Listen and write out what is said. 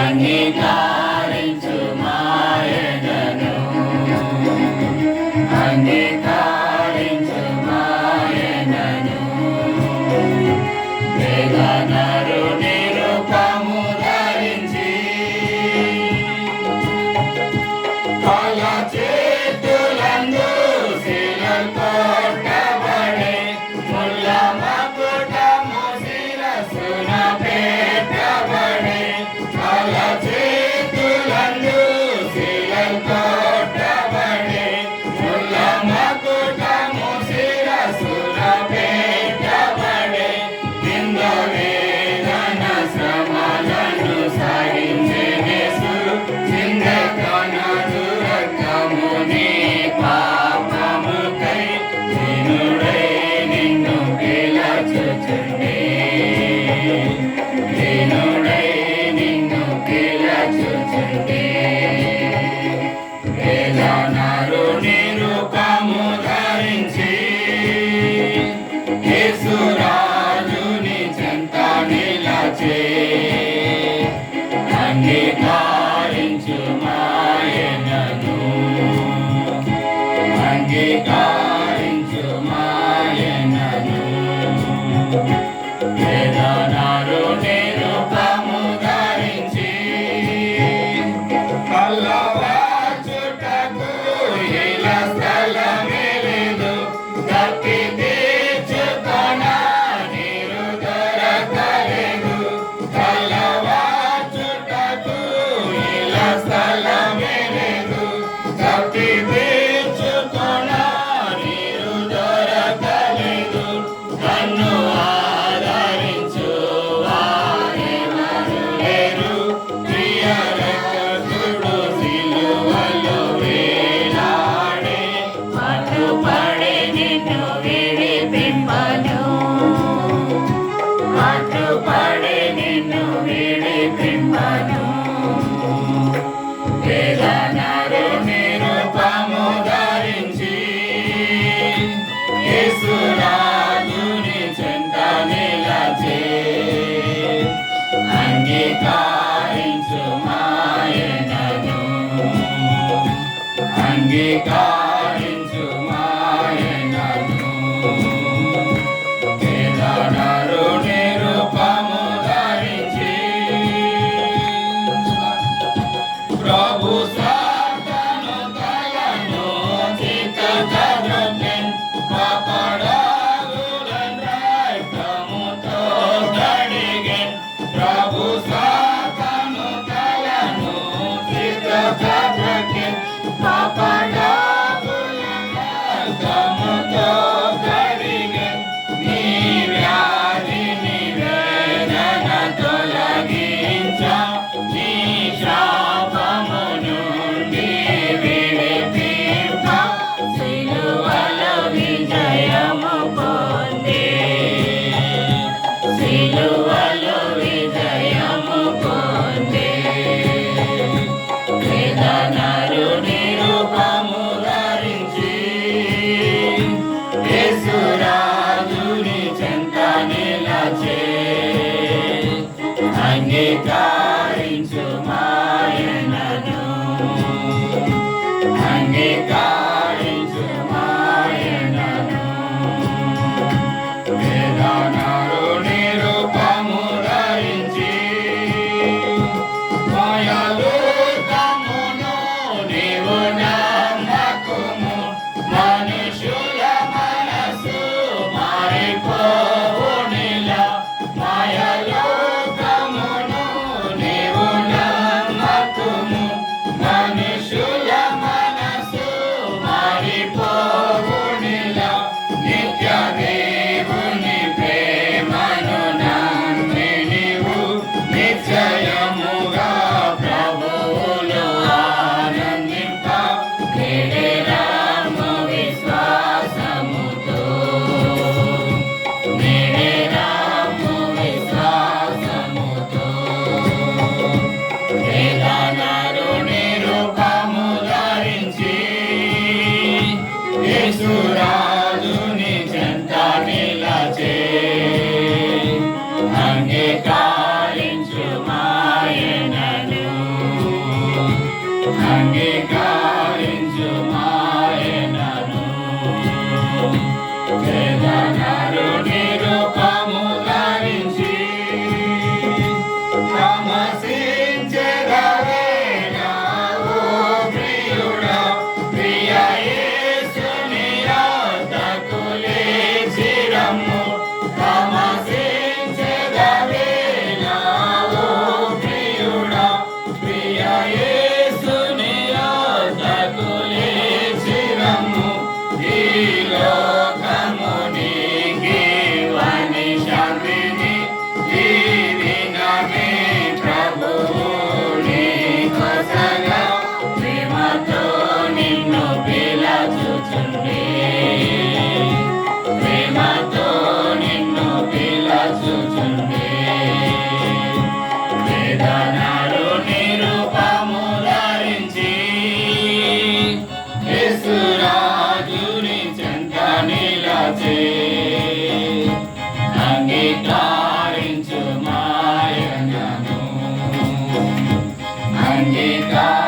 అంగీకరించు మాయనను అంగీకరించు మాయనను వేదనరు నిరూపము ధరించి కళ చేతులందు శిలలు కొట్టబడే ముళ్ళ మకుటము శిరస్సున పెట్టబడే కళ చేతులందు శిలలు కొట్టబడే ముళ్ళ మకుటము శిరస్సున పెట్టబడే నింద వేదన శ్రమలను సహించెనేసు చిందకనదు రక్తముని పాపముకై దీనుడై నిన్ను పిలచుచుండే దీనుడై నిన్ను పిలచుచుండే వేదనరు నిరూపము ధరించి యేసురాజుని చెంత నిలచే అంగీకరించు మాయనను అంగీకరించు మాయనను వేదనరు నిరూపము ధరించి కల్లవాచుటకు ఇల స్థలమే లేదు తప్పి తీర్చుకొన నీరు దొరకలేదు కల్లవాచుటకు ఇల స్థలమే లేదు తప్పి తీర్చుకొన నీరు దొరకలేదు నన్ను ఆదరించు వారెవరు లేరు ప్రియరక్షకుడు సిలువలో వేలాడే పట్టుపడి నిన్ను విడిపింపను పట్టుపడి నిన్ను విడిపింపను వేదనరు నిరూపము ధరించి యేసురాజుని చెంత నిలచే అంగీకరించు మాయనను అంగీకరించు మాయనను వేదనరు నిరూపము ధరించి ప్రభు సాధను తలను చిత్తజద్రుకెన్ పాపడాగులన్ రక్తముతో కడిగెన్ ప్రభు సాధను తలను చిత్తజద్రుకెన్ పాపడాగులన్ రక్తముతో కడిగెన్ నీ వ్యాధిని వేదన తొలగించ నీ శాపము నుండి విడిపింప సిలువలో విజయము పొంది సిలువలో విజయము పొంది వేదనరు నిరూపము ధరించి యేసురాజుని చెంత నిలచే అంగీకరించు మాయనను అంగీకరించు మాయనను వేదనరు నిరూపము ధరించి మాయలోకమును నీవు నమ్మకుము మనుషుల మనసు మారిపోవునిలా మాయలోకమును నీవు నమ్మకుము మనుషుల మనసు మారిపోవునిలా నిత్య దేవుని ప్రేమను నమ్మి నీవు నిశ్చయముగా ప్రభువులో ఆనందింప నిడేరాము విశ్వాసముతో నిడేరాము విశ్వాసముతో వేదనరు నిరూపము ధరించి యేసురాజుని చెంత నిలచే అంగీకరించు మాయనను తమసించెదవేనా ఓ ప్రియుడా ప్రియ యేసుని యొద్దకు లేచి రమ్ము తమసించెదవేనా ఓ ప్రియుడా ప్రియ యేసుని యొద్దకు లేచి రమ్ము ఈ లోకమునికి వాని శాంతిని ఈ దినమే ప్రభువు నీకోసగా ప్రేమతో నిన్ను పిలచుచుండే ప్రేమతో నిన్ను పిలచుచుండే వేదనలు నిరూపము ధరించి యేసురాజుని చెంత నిలచే అంగీకరించు మాయనను అంగీకరించు